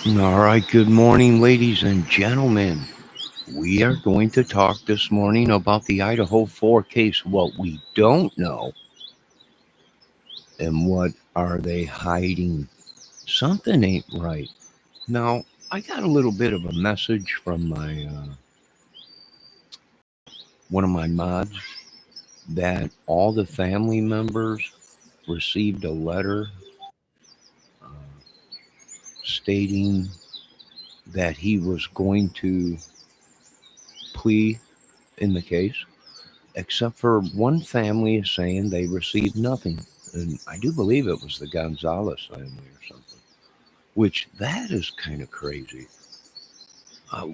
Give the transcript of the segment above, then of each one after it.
All right, good morning, ladies and gentlemen. We are going to talk this morning about the Idaho 4 case, what we don't know, and what are they hiding. Something ain't right. Now, I got a little bit of a message from my one of my mods that all the family members received a letter uh, stating that he was going to plea in the case, except for one family is saying they received nothing. And I do believe it was the Gonzalez family or something, which that is kind of crazy.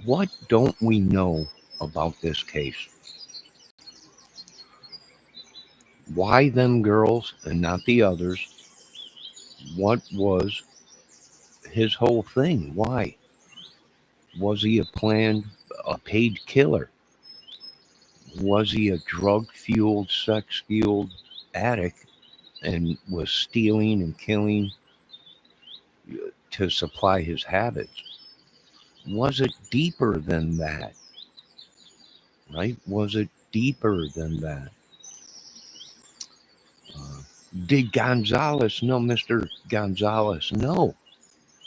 What don't we know about this case? Why them girls and not the others? What was his whole thing? Why? Was he a paid killer? Was he a drug fueled, sex fueled addict and was stealing and killing to supply his habits? Was it deeper than that? Right? Was it deeper than that? Uh, did Gonzalez know Mr. Gonzalez know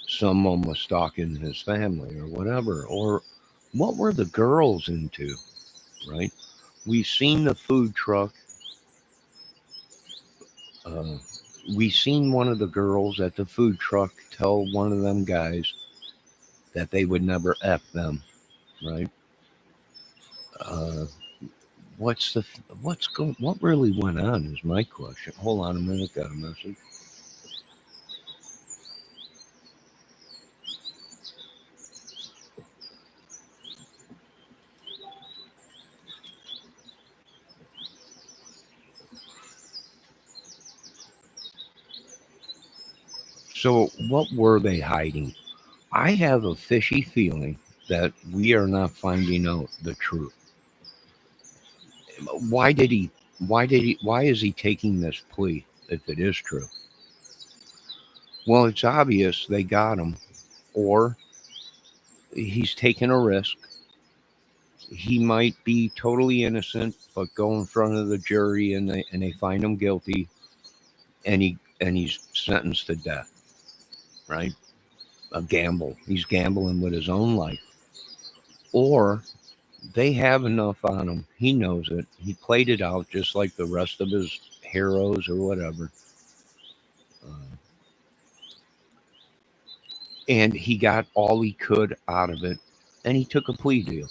someone was stalking his family or whatever? Or what were the girls into? Right? We've seen the food truck. Uh, we seen one of the girls at the food truck tell one of them guys that they would never F them, right? Uh, what really went on is my question. Hold on a minute, got a message. So what were they hiding? I have a fishy feeling that we are not finding out the truth. Why did he why is he taking this plea if it is true? Well, it's obvious they got him, or he's taking a risk. He might be totally innocent, but go in front of the jury and they find him guilty, and he's sentenced to death. Right? A gamble. He's gambling with his own life. Or they have enough on him. He knows it. He played it out just like the rest of his heroes or whatever. Uh, and he got all he could out of it, and he took a plea deal.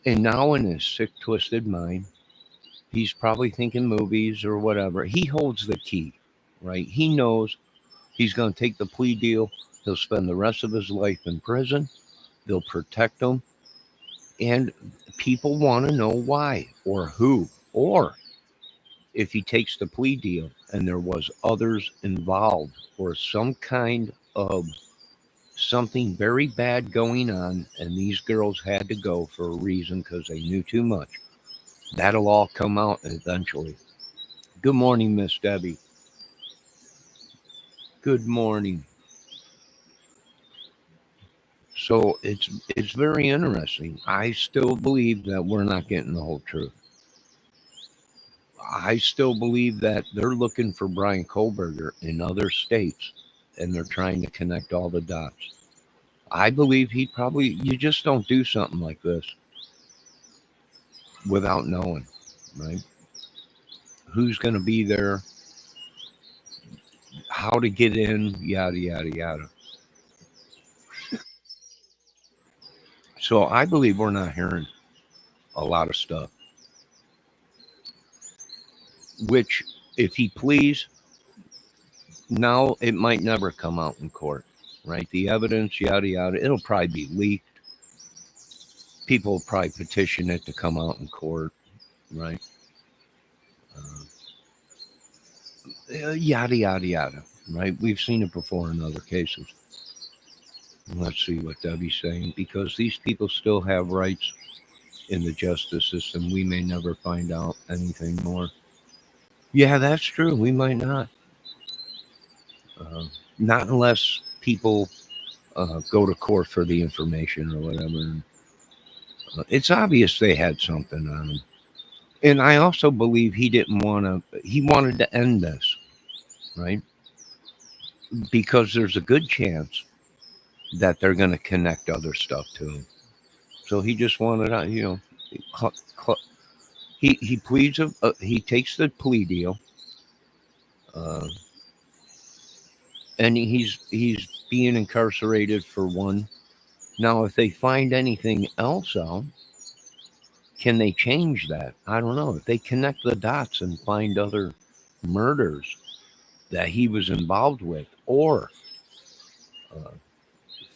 And now, in his sick, twisted mind, he's probably thinking movies or whatever. He holds the key, right? He knows he's going to take the plea deal. He'll spend the rest of his life in prison. They'll protect him. And people want to know why or who. Or if he takes the plea deal and there was others involved or some kind of something very bad going on and these girls had to go for a reason because they knew too much. That'll all come out eventually. Good morning, Miss Debbie. Good morning. So it's very interesting. I still believe that we're not getting the whole truth. I still believe that they're looking for Brian Kohlberger in other states and they're trying to connect all the dots. I believe you just don't do something like this without knowing, right? Who's going to be there, how to get in, yada, yada, yada. So I believe we're not hearing a lot of stuff, which, if he please, now it might never come out in court, right? The evidence, yada, yada, it'll probably be leaked. People will probably petition it to come out in court, right? Yada, yada, yada, right? We've seen it before in other cases. Let's see what Debbie's saying. Because these people still have rights in the justice system, we may never find out anything more. Yeah, that's true. We might not. Uh, Not unless people go to court for the information or whatever. It's obvious they had something on him. And I also believe he didn't want to, he wanted to end this, right? Because there's a good chance that they're going to connect other stuff to him. So he just wanted to, cl- cl- he pleads, he takes the plea deal, uh, and he's being incarcerated for one. Now, if they find anything else out, can they change that? I don't know. If they connect the dots and find other murders that he was involved with, or uh,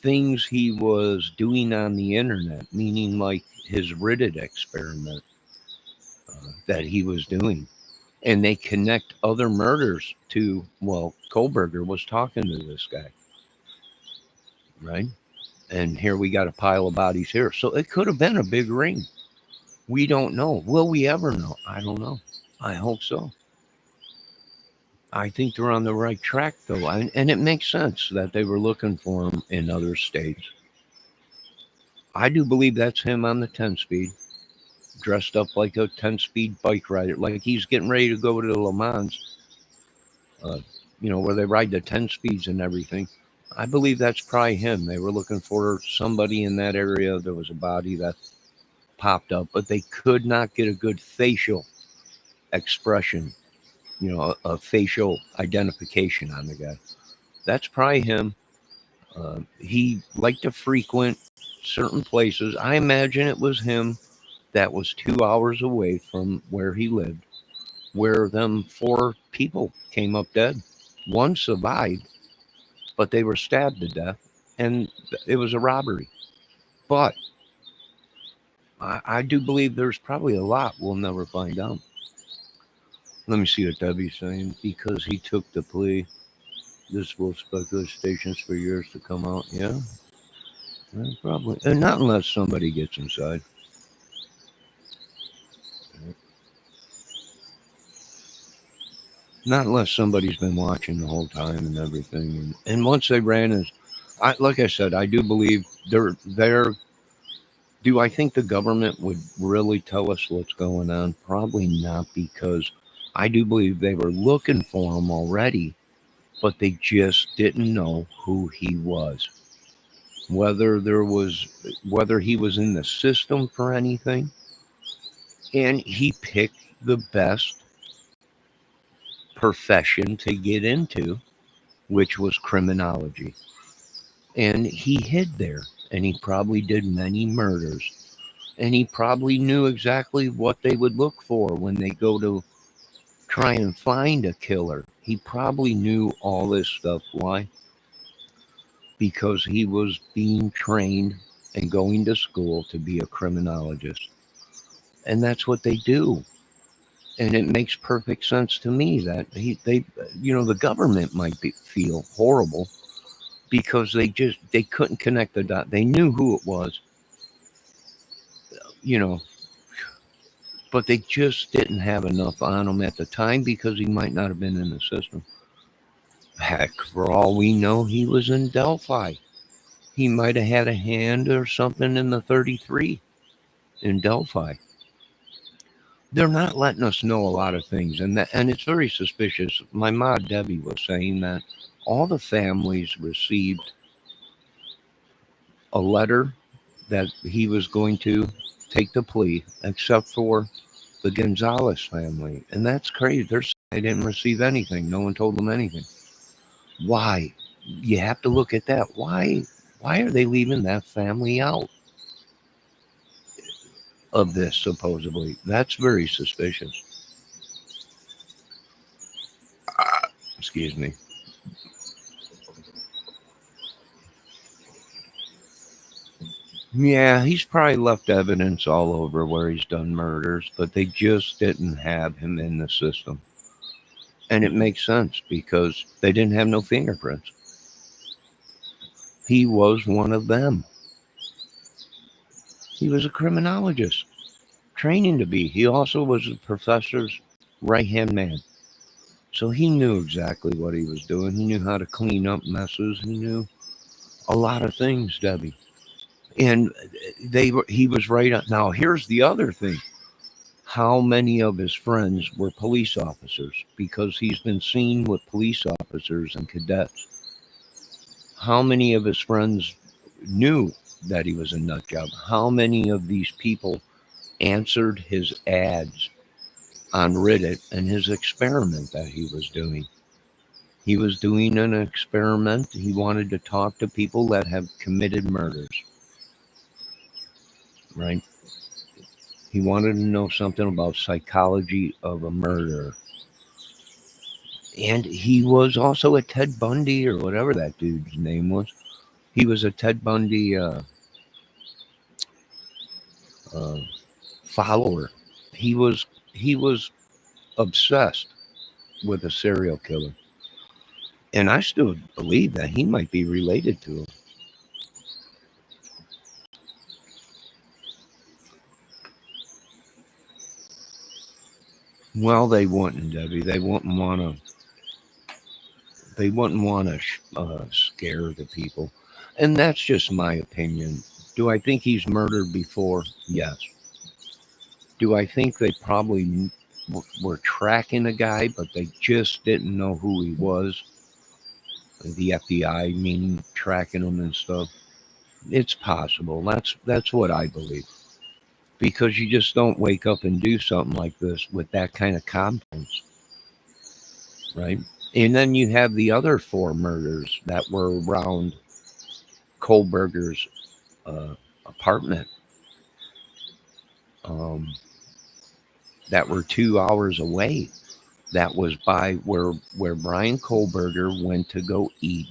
things he was doing on the internet, meaning like his Reddit experiment that he was doing, and they connect other murders to, well, Kohlberger was talking to this guy, right? And here we got a pile of bodies here. So it could have been a big ring. We don't know. Will we ever know? I don't know. I hope so. I think they're on the right track, though. And it makes sense that they were looking for him in other states. I do believe that's him on the 10 speed, dressed up like a 10-speed bike rider, like he's getting ready to go to Le Mans, uh, where they ride the 10 speeds and everything. I believe that's probably him. They were looking for somebody in that area. There was a body that popped up, but they could not get a good facial expression, a facial identification on the guy. That's probably him. He liked to frequent certain places. I imagine it was him that was 2 hours away from where he lived, where them four people came up dead. One survived, but they were stabbed to death, and it was a robbery. But I do believe there's probably a lot we'll never find out. Let me see what Debbie's saying. Because he took the plea, this will speculate stations for years to come out. Yeah, probably. And not unless somebody gets inside. Not unless somebody's been watching the whole time and everything. And once they ran his, like I said, I do believe they're. Do I think the government would really tell us what's going on? Probably not, because I do believe they were looking for him already, but they just didn't know who he was. Whether he was in the system for anything, and he picked the best profession to get into, which was criminology. And he hid there, and he probably did many murders. And he probably knew exactly what they would look for when they go to try and find a killer. He probably knew all this stuff. Why? Because he was being trained and going to school to be a criminologist. And that's what they do. And it makes perfect sense to me that the government might feel horrible because they couldn't connect the dot. They knew who it was, you know, but they just didn't have enough on him at the time because he might not have been in the system. Heck, for all we know, he was in Delphi. He might have had a hand or something in the 33 in Delphi. They're not letting us know a lot of things, and it's very suspicious. My mom Debbie was saying that all the families received a letter that he was going to take the plea, except for the Gonzalez family, and that's crazy. They didn't receive anything. No one told them anything. Why? You have to look at that. Why? Why are they leaving that family out of this? Supposedly, that's very suspicious. Excuse me. Yeah, he's probably left evidence all over where he's done murders, but they just didn't have him in the system. And it makes sense because they didn't have no fingerprints. He was one of them. He was a criminologist, training to be. He also was the professor's right hand man. So he knew exactly what he was doing. He knew how to clean up messes. He knew a lot of things, Debbie. And he was right on. Now, here's the other thing. How many of his friends were police officers? Because he's been seen with police officers and cadets. How many of his friends knew that he was a nut job? How many of these people answered his ads on Reddit and his experiment that he was doing? He was doing an experiment. He wanted to talk to people that have committed murders, right? He wanted to know something about psychology of a murder. And he was also a Ted Bundy or whatever that dude's name was. He was a Ted Bundy uh, follower. He was obsessed with a serial killer, and I still believe that he might be related to him. Well, they wouldn't, Debbie. They wouldn't want to. They wouldn't want to scare the people, and that's just my opinion. Do I think he's murdered before? Yes. Do I think they probably were tracking a guy, but they just didn't know who he was? The FBI, meaning tracking him and stuff. It's possible. That's what I believe. Because you just don't wake up and do something like this with that kind of confidence, right? And then you have the other four murders that were around Kohlberger's uh, apartment, um, that were 2 hours away. That was by where Brian Kohlberger went to go eat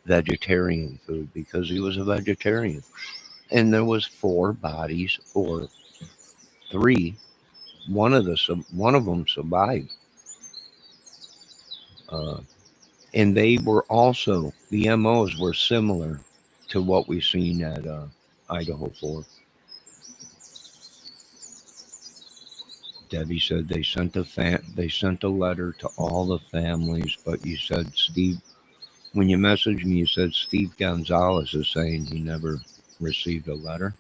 vegetarian food because he was a vegetarian. And there was four bodies, or three. One of them survived, uh, and they were also the MOs were similar to what we've seen at Idaho 4. Debbie said they sent a letter to all the families, but you said Steve, when you messaged me, you said Steve Gonzalez is saying he never received a letter.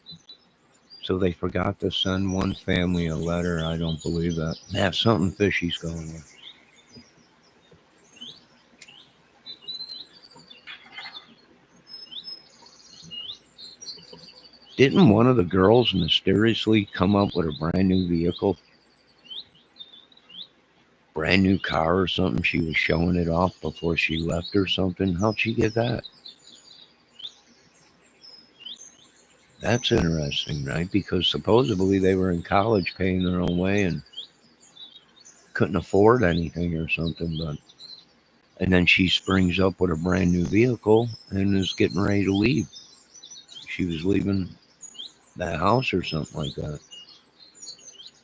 So they forgot to send one family a letter. I don't believe that. Yeah, something fishy's going on. Didn't one of the girls mysteriously come up with a brand new vehicle, brand new car or something? She was showing it off before she left or something. How'd she get that? That's interesting, right? Because supposedly they were in college paying their own way and couldn't afford anything or something. But and then she springs up with a brand new vehicle and is getting ready to leave. She was leaving that house or something like that.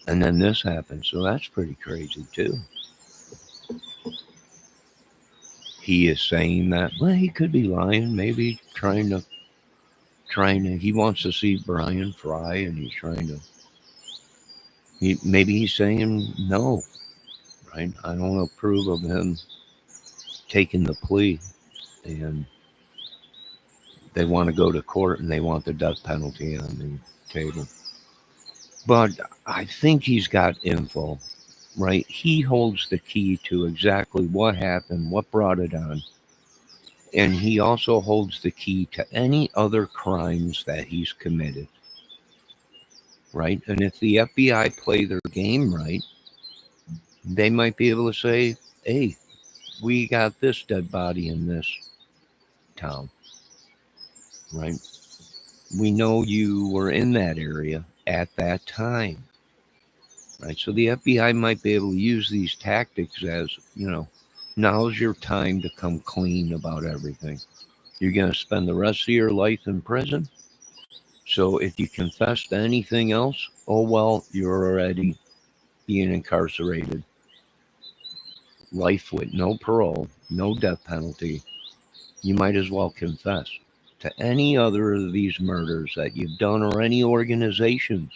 And then this happened. So that's pretty crazy too. He is saying that, well, he could be lying, maybe trying to he wants to see Brian Fry, and he's trying to maybe he's saying no, right? I don't approve of him taking the plea, and they want to go to court and they want the death penalty on the table. But I think he's got info, right? He holds the key to exactly what happened, what brought it on. And he also holds the key to any other crimes that he's committed, right? And if the FBI play their game right, they might be able to say, hey, we got this dead body in this town, right? We know you were in that area at that time, right? So the FBI might be able to use these tactics as, now's your time to come clean about everything. You're going to spend the rest of your life in prison. So if you confess to anything else, oh well, you're already being incarcerated. Life with no parole, no death penalty. You might as well confess to any other of these murders that you've done or any organizations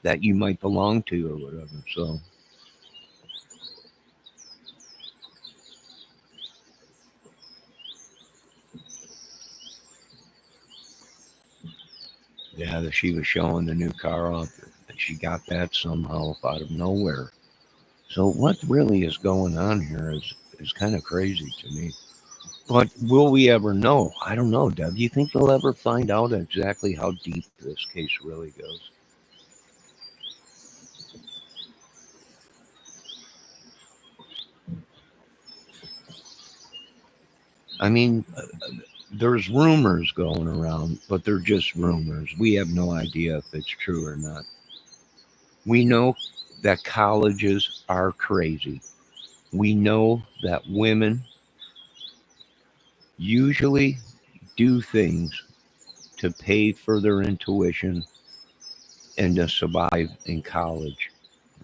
that you might belong to or whatever. So Yeah, that she was showing the new car off. She got that somehow out of nowhere. So what really is going on here is kind of crazy to me. But will we ever know? I don't know, Deb. Do you think we'll ever find out exactly how deep this case really goes? I mean, there's rumors going around, but they're just rumors. We have no idea if it's true or not. We know that colleges are crazy. We know that women usually do things to pay for their intuition and to survive in college,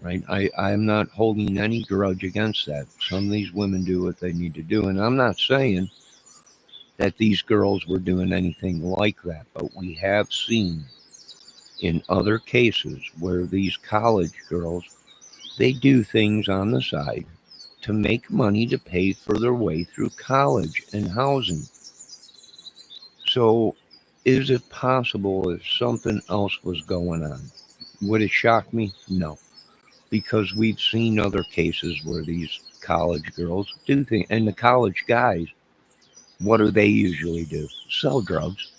right? I'm not holding any grudge against that. Some of these women do what they need to do. And I'm not saying that these girls were doing anything like that, but we have seen in other cases where these college girls, they do things on the side to make money to pay for their way through college and housing. So is it possible if something else was going on? Would it shock me? No, because we've seen other cases where these college girls do things, and the college guys, what do they usually do? Sell drugs.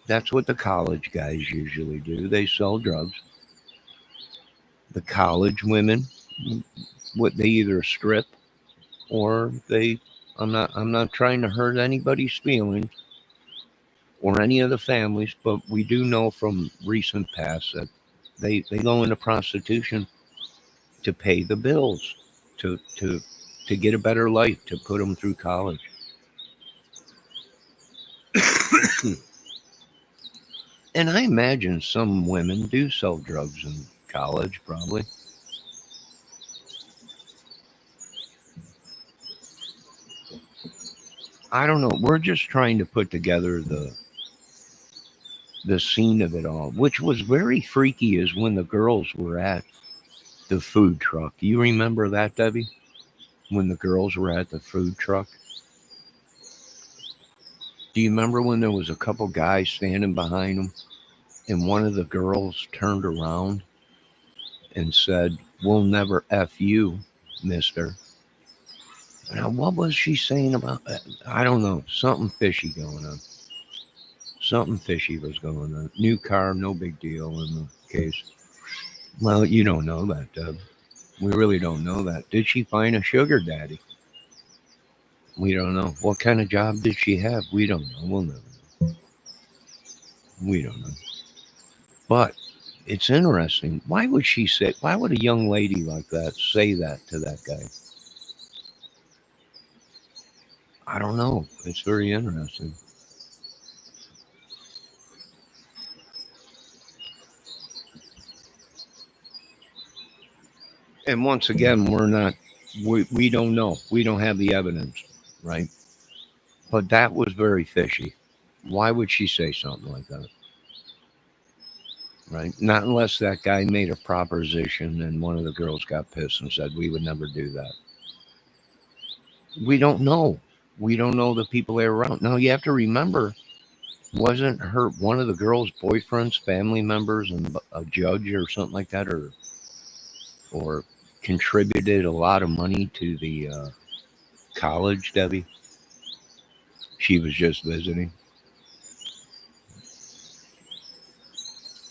That's what the college guys usually do. They sell drugs. The college women, what they either strip or they. I'm not trying to hurt anybody's feelings or any of the families, but we do know from recent past that they go into prostitution to pay the bills, to get a better life, to put them through college. And I imagine some women do sell drugs in college, probably. I don't know. We're just trying to put together the scene of it all, which was very freaky. Is when the girls were at the food truck. Do you remember that, Debbie? When the girls were at the food truck. Do you remember when there was a couple guys standing behind them, and one of the girls turned around and said, "We'll never f you, Mister." Now, what was she saying about that? I don't know. Something fishy going on. Something fishy was going on. New car, no big deal in the case. Well, you don't know that, Deb. We really don't know that. Did she find a sugar daddy? We don't know. What kind of job did she have? We don't know. We'll never know. We don't know. But it's interesting. Why would she say, why would a young lady like that say that to that guy? I don't know. It's very interesting. And once again, we don't know. We don't have the evidence, right? But that was very fishy. Why would she say something like that? Right? Not unless that guy made a proposition and one of the girls got pissed and said, "We would never do that." We don't know. We don't know the people they were around. Now, you have to remember, wasn't her one of the girls' boyfriends, family members, and a judge or something like that, or contributed a lot of money to the college, Debbie? She was just visiting.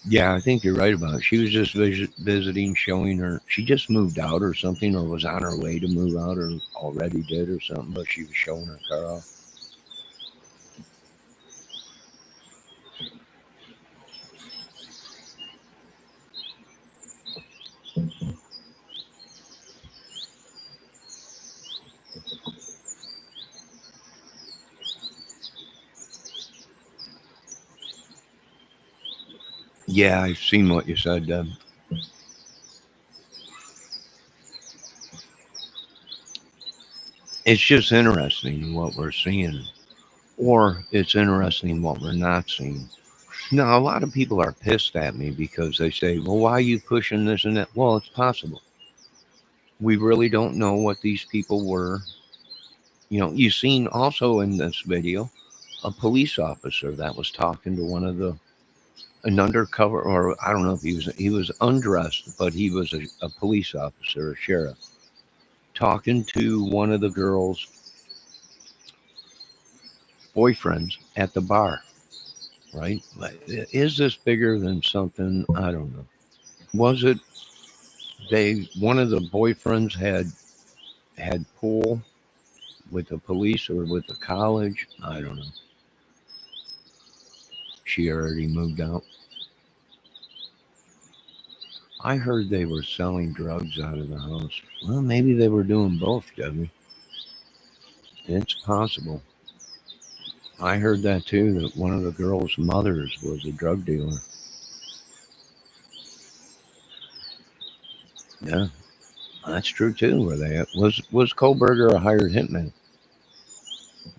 Yeah, I think you're right about it. She was just visiting, showing her. She just moved out or something, or was on her way to move out, or already did or something. But she was showing her car off. Yeah, I've seen what you said, Deb. It's just interesting what we're seeing, or it's interesting what we're not seeing. Now, a lot of people are pissed at me because they say, "Well, why are you pushing this and that?" Well, it's possible. We really don't know what these people were. You've seen also in this video a police officer that was talking to an undercover, or I don't know if he was undressed, but he was a police officer, a sheriff, talking to one of the girls' boyfriends at the bar, right? Is this bigger than something? I don't know. Was it one of the boyfriends had pool with the police or with the college? I don't know. She already moved out. I heard they were selling drugs out of the house. Well, maybe they were doing both, Debbie. It's possible. I heard that too, that one of the girls' mothers was a drug dealer. Yeah, that's true too. Were they? Was Kohlberger a hired hitman?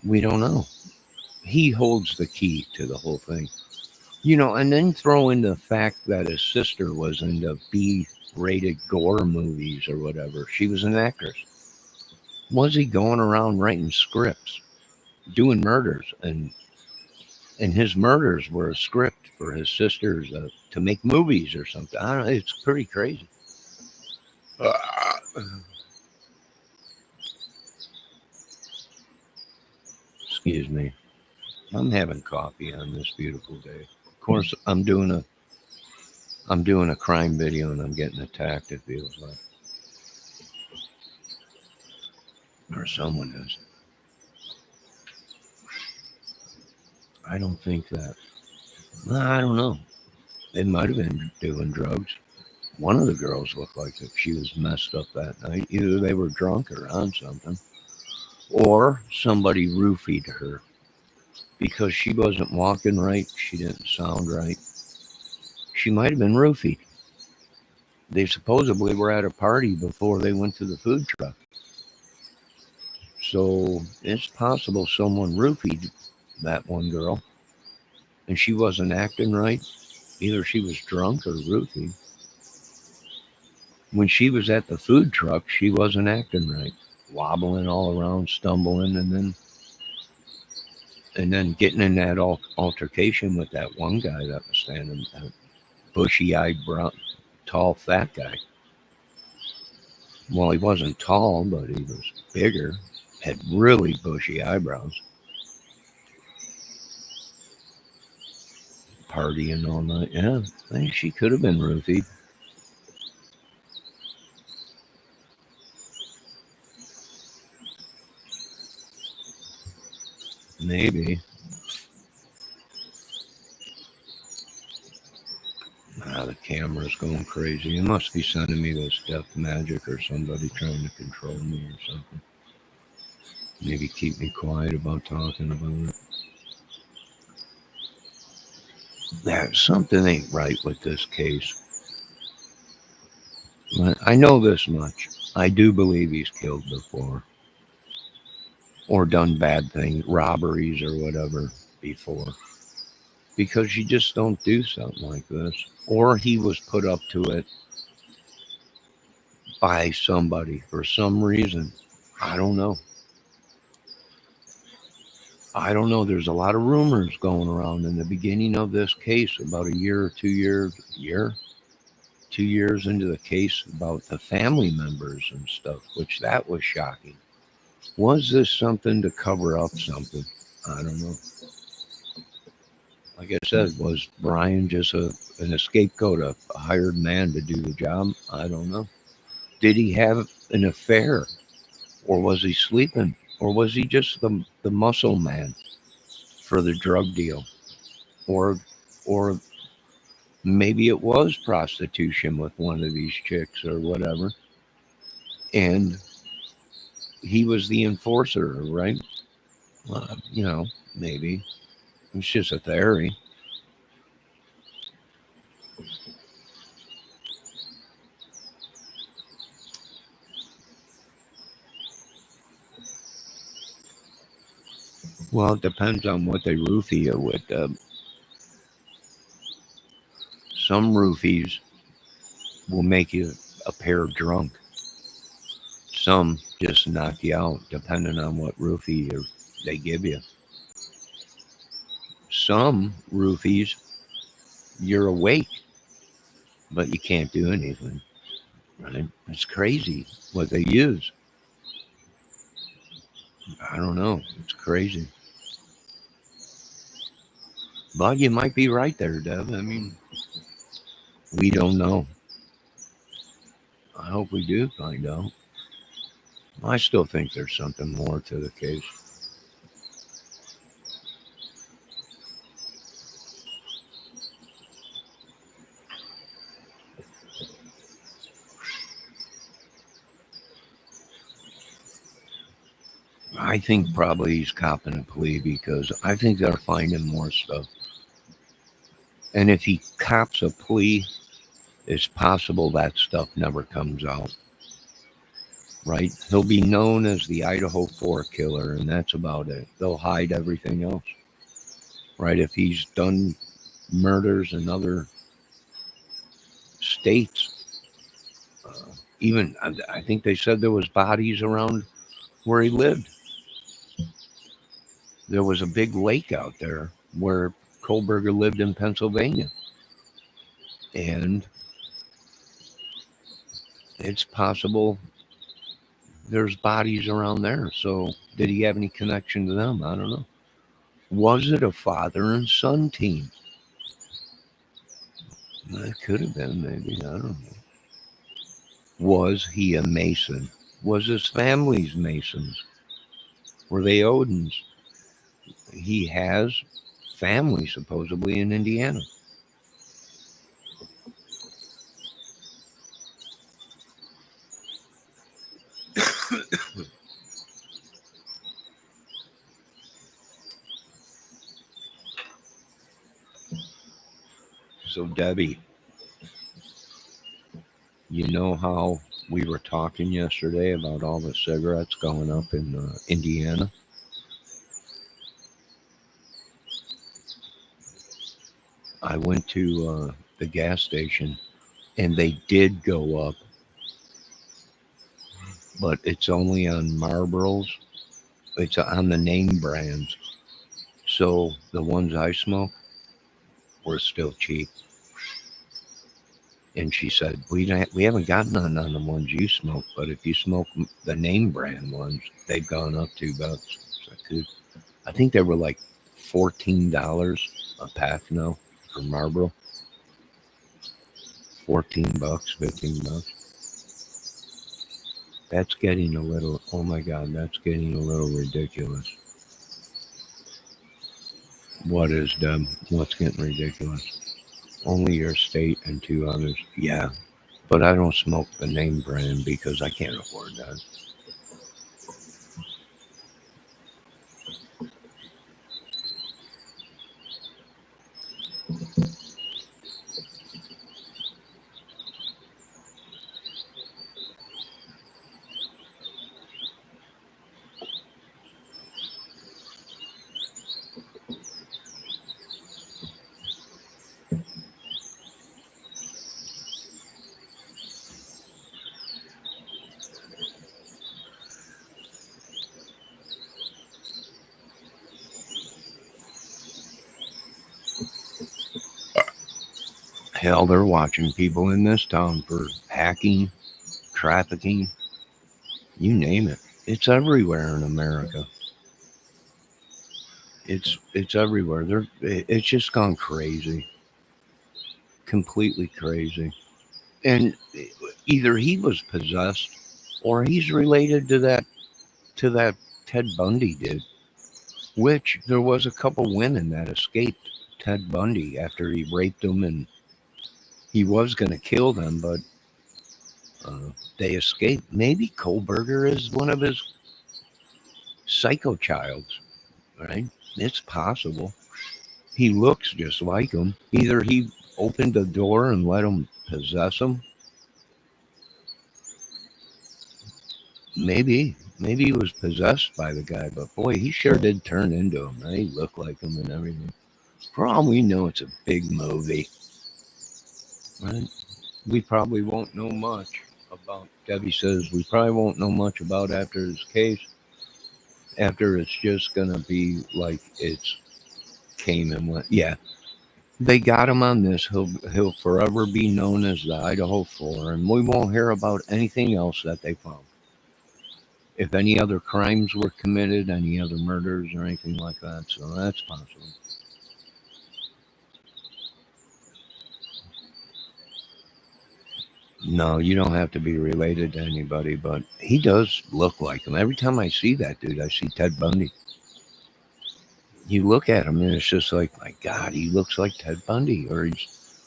We don't know. He holds the key to the whole thing. And then throw in the fact that his sister was into B-rated gore movies or whatever. She was an actress. Was he going around writing scripts, doing murders, and his murders were a script for his sisters to make movies or something? I don't know. It's pretty crazy. Excuse me. I'm having coffee on this beautiful day. Of course, I'm doing a crime video and I'm getting attacked. It feels like, or someone is. I don't think that. I don't know. They might have been doing drugs. One of the girls looked like that she was messed up that night. Either they were drunk or on something, or somebody roofied her because she wasn't walking right. She didn't sound right. She might have been roofied. They supposedly were at a party before they went to the food truck. So it's possible someone roofied that one girl and she wasn't acting right. Either she was drunk or roofied. When she was at the food truck, she wasn't acting right, wobbling all around, stumbling, and then getting in that altercation with that one guy that was standing, that bushy-eyed, brown, tall, fat guy. Well, he wasn't tall, but he was bigger, had really bushy eyebrows, partying all night. Yeah, I think she could have been roofied. Maybe. The camera's going crazy. It must be sending me this death magic or somebody trying to control me or something. Maybe keep me quiet about talking about it. Something ain't right with this case. I know this much. I do believe he's killed before. Or done bad things, robberies or whatever before. Because you just don't do something like this. Or he was put up to it by somebody for some reason. I don't know. I don't know. There's a lot of rumors going around in the beginning of this case, about a year or 2 years into the case, about the family members and stuff, which that was shocking. Was this something to cover up something? I don't know. Like I said, was Brian just an scapegoat, a hired man to do the job? I don't know. Did he have an affair? Or was he sleeping? Or was he just the muscle man for the drug deal? Or maybe it was prostitution with one of these chicks or whatever. And he was the enforcer, right? Maybe. It's just a theory. Well, it depends on what they roofie you with. Some roofies will make you a pair drunk. Some just knock you out, depending on what roofie they give you. some roofies, you're awake, but you can't do anything. Right? It's crazy what they use. I don't know. It's crazy. But you might be right there, Dev. I mean, we don't know. I hope we do find out. I still think there's something more to the case. I think probably he's copping a plea because I think they're finding more stuff. And if he cops a plea, it's possible that stuff never comes out. Right? He'll be known as the Idaho 4 killer, and that's about it. They'll hide everything else. Right? If he's done murders in other states, even I think they said there was bodies around where he lived. There was a big lake out there where Kohlberger lived in Pennsylvania. And it's possible there's bodies around there. So did he have any connection to them? I don't know. Was it a father and son team? It could have been, maybe. I don't know. Was he a Mason? Was his family's Masons? Were they Odins? He has family supposedly in Indiana. So, Debbie, you know how we were talking yesterday about all the cigarettes going up in Indiana? I went to the gas station and they did go up, but it's only on Marlboros. It's on the name brands. So the ones I smoke were still cheap. And she said, we haven't gotten none on the ones you smoke, but if you smoke the name brand ones, they've gone up $2. So I think they were like $14 a pack now for Marlboro. $14, $15. That's getting a little, oh my God, that's getting a little ridiculous. What is, Deb? What's getting ridiculous? Only your state and 2 others. Yeah, but I don't smoke the name brand because I can't afford that. Hell, they're watching people in this town for hacking, trafficking, you name it. It's everywhere in America. It's everywhere. It's just gone crazy, completely crazy. And either he was possessed, or he's related to that Ted Bundy did. Which there was a couple women that escaped Ted Bundy after he raped them, and he was going to kill them, but they escaped. Maybe Kohlberger is one of his psycho childs, right? It's possible. He looks just like him. Either he opened the door and let him possess him. Maybe he was possessed by the guy, but boy, he sure did turn into him. Right? He looked like him and everything. For all we know, it's a big movie, right? We probably won't know much about. Debbie says we probably won't know much about after his case. After it's just gonna be like it's came and went. Yeah, they got him on this. He'll forever be known as the Idaho 4, and we won't hear about anything else that they found. If any other crimes were committed, any other murders or anything like that, so that's possible. No, you don't have to be related to anybody, but he does look like him. Every time I see that dude, I see Ted Bundy. You look at him and it's just like, my God, he looks like Ted Bundy, or he's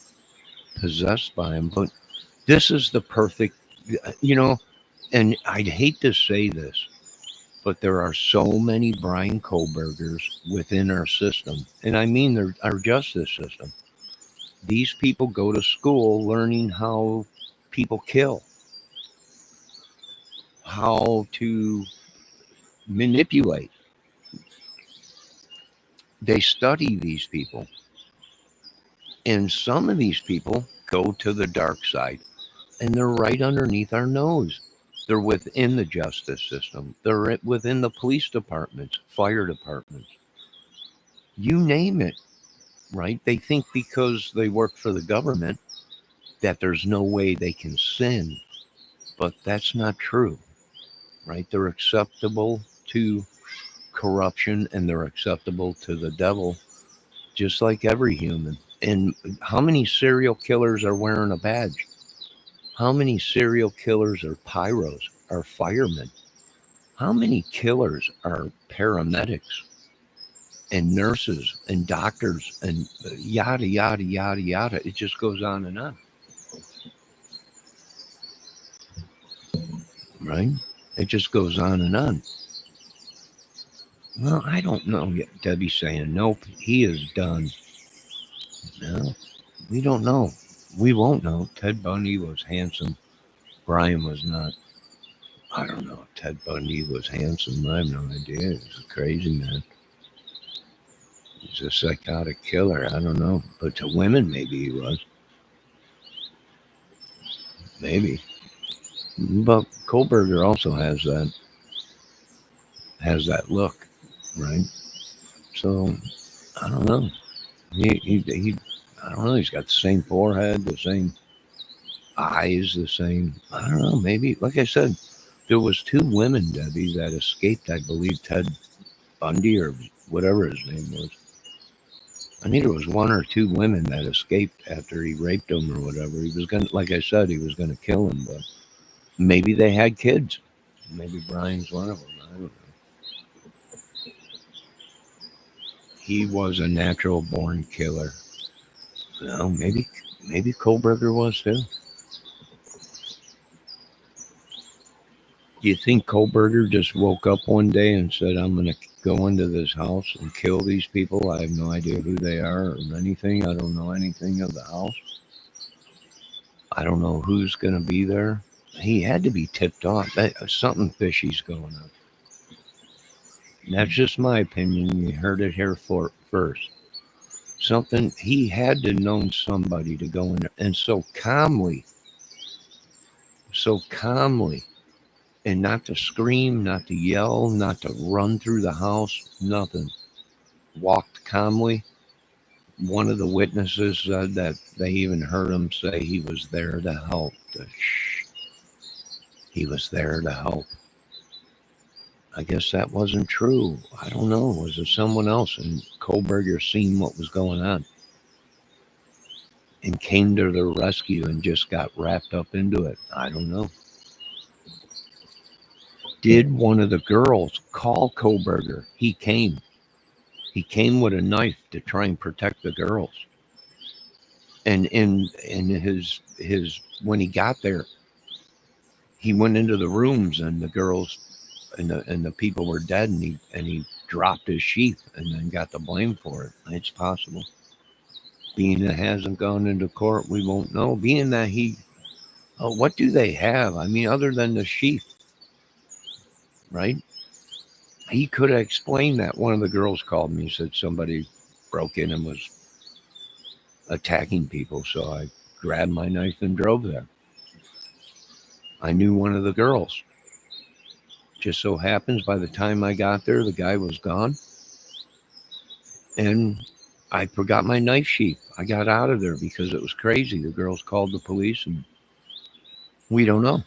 possessed by him. But this is the perfect, you know, and I'd hate to say this, but there are so many Brian Kohlbergers within our system. And I mean our justice system. These people go to school learning how people kill, how to manipulate. They study these people. And some of these people go to the dark side, and they're right underneath our nose. They're within the justice system. They're within the police departments, fire departments. You name it, right? They think because they work for the government that there's no way they can sin, but that's not true, right? They're acceptable to corruption and they're acceptable to the devil, just like every human. And how many serial killers are wearing a badge? How many serial killers are pyros, are firemen? How many killers are paramedics and nurses and doctors and yada, yada, yada, yada? It just goes on and on, right? It just goes on and on. Well, I don't know. Debbie's saying, nope, he is done. No, we don't know. We won't know. Ted Bundy was handsome. Brian was not. I don't know. Ted Bundy was handsome. I have no idea. He's a crazy man. He's a psychotic killer. I don't know. But to women, maybe he was. Maybe. But Kohlberger also has that look, right? So I don't know. He I don't know. He's got the same forehead, the same eyes, the same. I don't know. Maybe, like I said, there was two women, Debbie, that escaped. I believe Ted Bundy or whatever his name was. I think there was one or two women that escaped after he raped them or whatever. He was gonna, like I said, he was gonna kill them, but maybe they had kids. Maybe Brian's one of them. I don't know. He was a natural born killer. No, maybe Kohlberger was too. Do you think Kohlberger just woke up one day and said, I'm going to go into this house and kill these people? I have no idea who they are or anything. I don't know anything of the house. I don't know who's going to be there. He had to be tipped off. Something fishy's going on. That's just my opinion. You heard it here first. Something, he had to know somebody to go in there. And so calmly, and not to scream, not to yell, not to run through the house, nothing. Walked calmly. One of the witnesses said that they even heard him say he was there to help. He was there to help. I guess that wasn't true. I don't know. Was it someone else? And Kohlberger seen what was going on and came to the rescue and just got wrapped up into it. I don't know. Did one of the girls call Kohlberger? He came. He came with a knife to try and protect the girls. And in his when he got there, he went into the rooms and the girls and the people were dead, and he dropped his sheath and then got the blame for it. It's possible. Being it hasn't gone into court, we won't know. Being that what do they have? I mean, other than the sheath, right? He could have explained that. One of the girls called me and said somebody broke in and was attacking people, so I grabbed my knife and drove there. I knew one of the girls. Just so happens by the time I got there, the guy was gone. And I forgot my knife sheath. I got out of there because it was crazy. The girls called the police, and we don't know.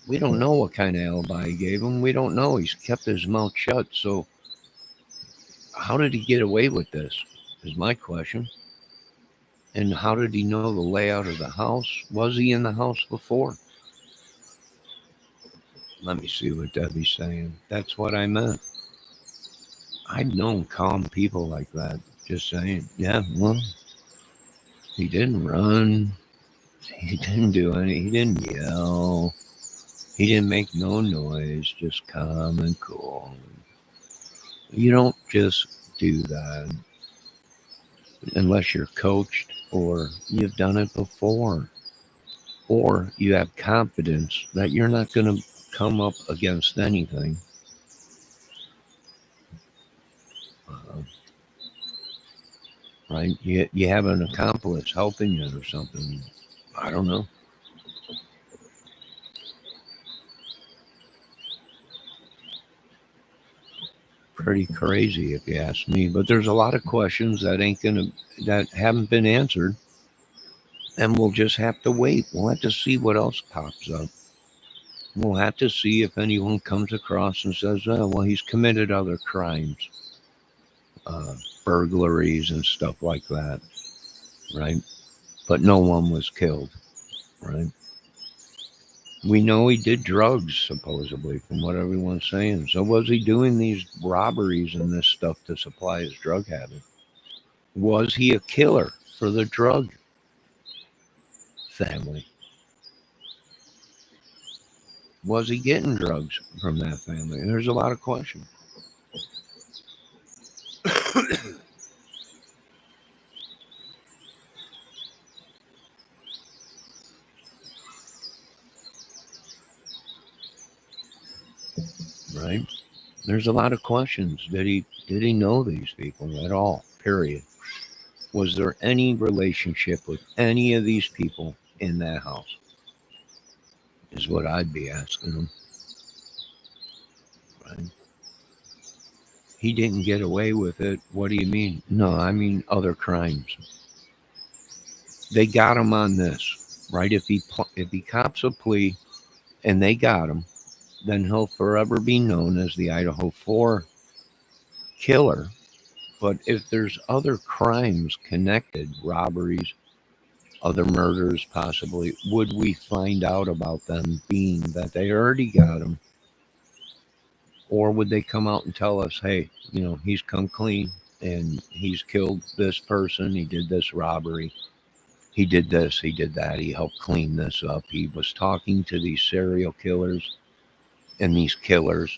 We don't know what kind of alibi he gave him. We don't know. He's kept his mouth shut. So how did he get away with this? Is my question. And how did he know the layout of the house? Was he in the house before? Let me see what Debbie's saying. That's what I meant. I've known calm people like that. Just saying, yeah, well, he didn't run. He didn't do any. He didn't yell. He didn't make no noise. Just calm and cool. You don't just do that unless you're coached or you've done it before, or you have confidence that you're not going to come up against anything. Uh, right? You have an accomplice helping you or something. I don't know. Pretty crazy if you ask me. But there's a lot of questions that haven't been answered, and we'll just have to wait. We'll have to see what else pops up. We'll have to see if anyone comes across and says, "Oh, well, he's committed other crimes, uh, burglaries and stuff like that," right? But no one was killed, right? We know he did drugs, supposedly, from what everyone's saying. So was he doing these robberies and this stuff to supply his drug habit? Was he a killer for the drug family? Was he getting drugs from that family? There's a lot of questions. Right? There's a lot of questions. Did he know these people at all? Period. Was there any relationship with any of these people in that house? Is what I'd be asking him. Right? He didn't get away with it. What do you mean? No, I mean other crimes. They got him on this, right? If he cops a plea and they got him, then he'll forever be known as the Idaho 4 killer. But if there's other crimes connected, robberies, other murders possibly, would we find out about them being that they already got him? Or would they come out and tell us, hey, he's come clean and he's killed this person, he did this robbery, he did this, he did that, he helped clean this up, he was talking to these serial killers and these killers.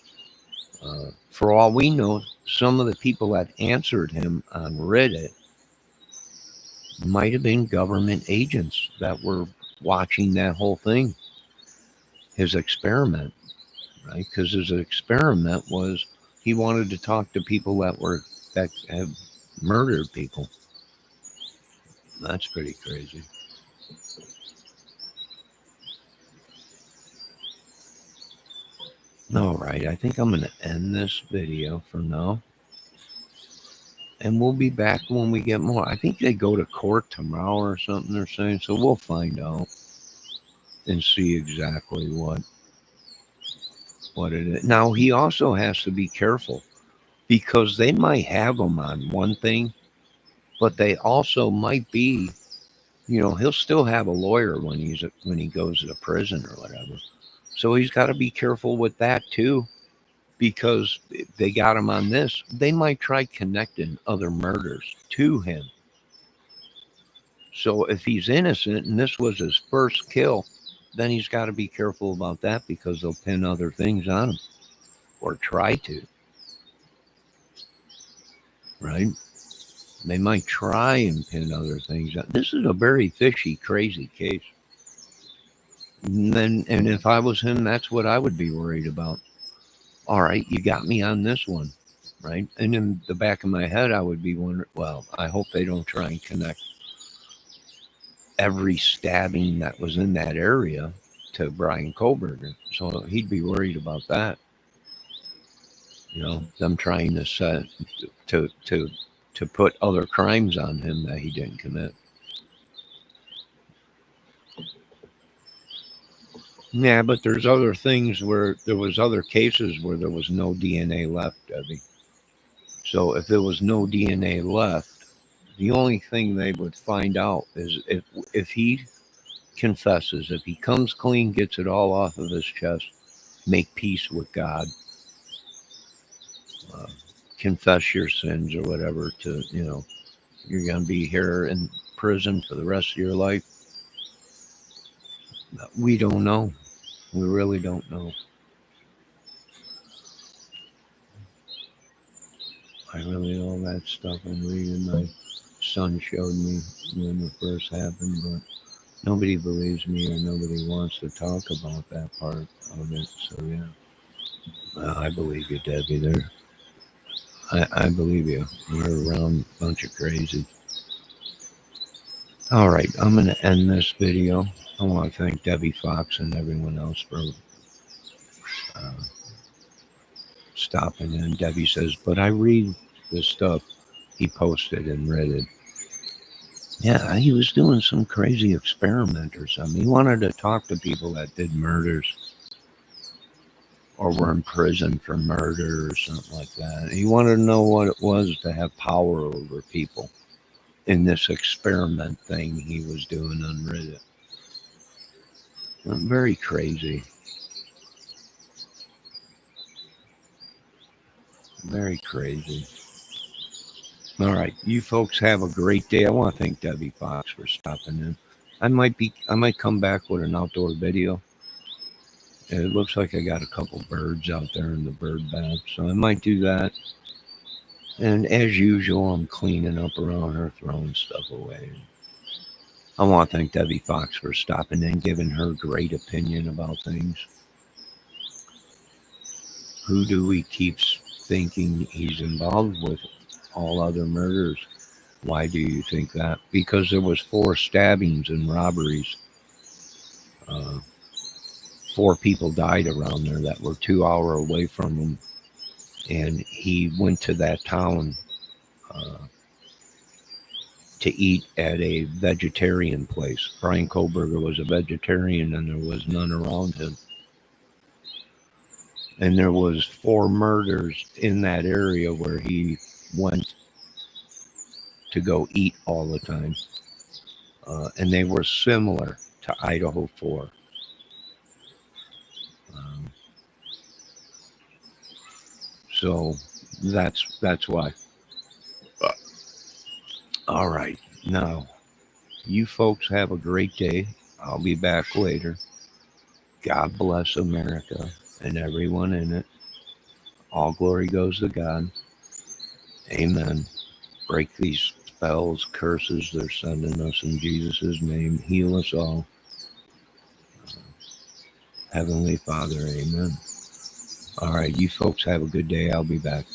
For all we know, some of the people that answered him on Reddit might have been government agents that were watching that whole thing, his experiment, right? Because his experiment was he wanted to talk to people that have murdered people. That's pretty crazy. All right, I think I'm going to end this video for now. And we'll be back when we get more. I think they go to court tomorrow or something, they're saying. So we'll find out and see exactly what it is. Now, he also has to be careful because they might have him on one thing, but they also might be, he'll still have a lawyer when he goes to prison or whatever. So he's got to be careful with that too, because if they got him on this, they might try connecting other murders to him. So if he's innocent and this was his first kill, then he's got to be careful about that because they'll pin other things on him or try to, right? They might try and pin other things on. This is a very fishy, crazy case. And if I was him, that's what I would be worried about. All right, you got me on this one, right? And in the back of my head, I would be wondering, well, I hope they don't try and connect every stabbing that was in that area to Brian Koberger. So he'd be worried about that. Them trying to set to to put other crimes on him that he didn't commit. Yeah, but there's other things where there was other cases where there was no DNA left, Debbie. So if there was no DNA left, the only thing they would find out is if he confesses, if he comes clean, gets it all off of his chest, make peace with God, uh, confess your sins or whatever, to, you're going to be here in prison for the rest of your life. We don't know. We really don't know. I really know that stuff I'm reading. My son showed me when it first happened, but nobody believes me or nobody wants to talk about that part of it. So yeah, I believe you, Debbie. I believe you. We're around a bunch of crazy. All right, I'm going to end this video. I want to thank Debbie Fox and everyone else for uh, stopping in. Debbie says, but I read the stuff he posted and read it. Yeah, he was doing some crazy experiment or something. He wanted to talk to people that did murders or were in prison for murder or something like that. He wanted to know what it was to have power over people in this experiment thing he was doing on Reddit. Very crazy. Very crazy. All right, you folks have a great day. I want to thank Debbie Fox for stopping in. I might come back with an outdoor video. It looks like I got a couple birds out there in the bird bath, so I might do that. And as usual, I'm cleaning up around her, throwing stuff away. I want to thank Debbie Fox for stopping in, giving her great opinion about things. Who do we keep thinking he's involved with all other murders? Why do you think that? Because there was 4 stabbings and robberies. 4 people died around there that were 2 hours away from him. And he went to that town to eat at a vegetarian place. Brian Koberger was a vegetarian and there was none around him. And there was 4 murders in that area where he went to go eat all the time. And they were similar to Idaho 4. So that's why. All right. Now, you folks have a great day. I'll be back later. God bless America and everyone in it. All glory goes to God. Amen. Break these spells, curses they're sending us in Jesus' name. Heal us all. Heavenly Father, amen. All right, you folks have a good day. I'll be back.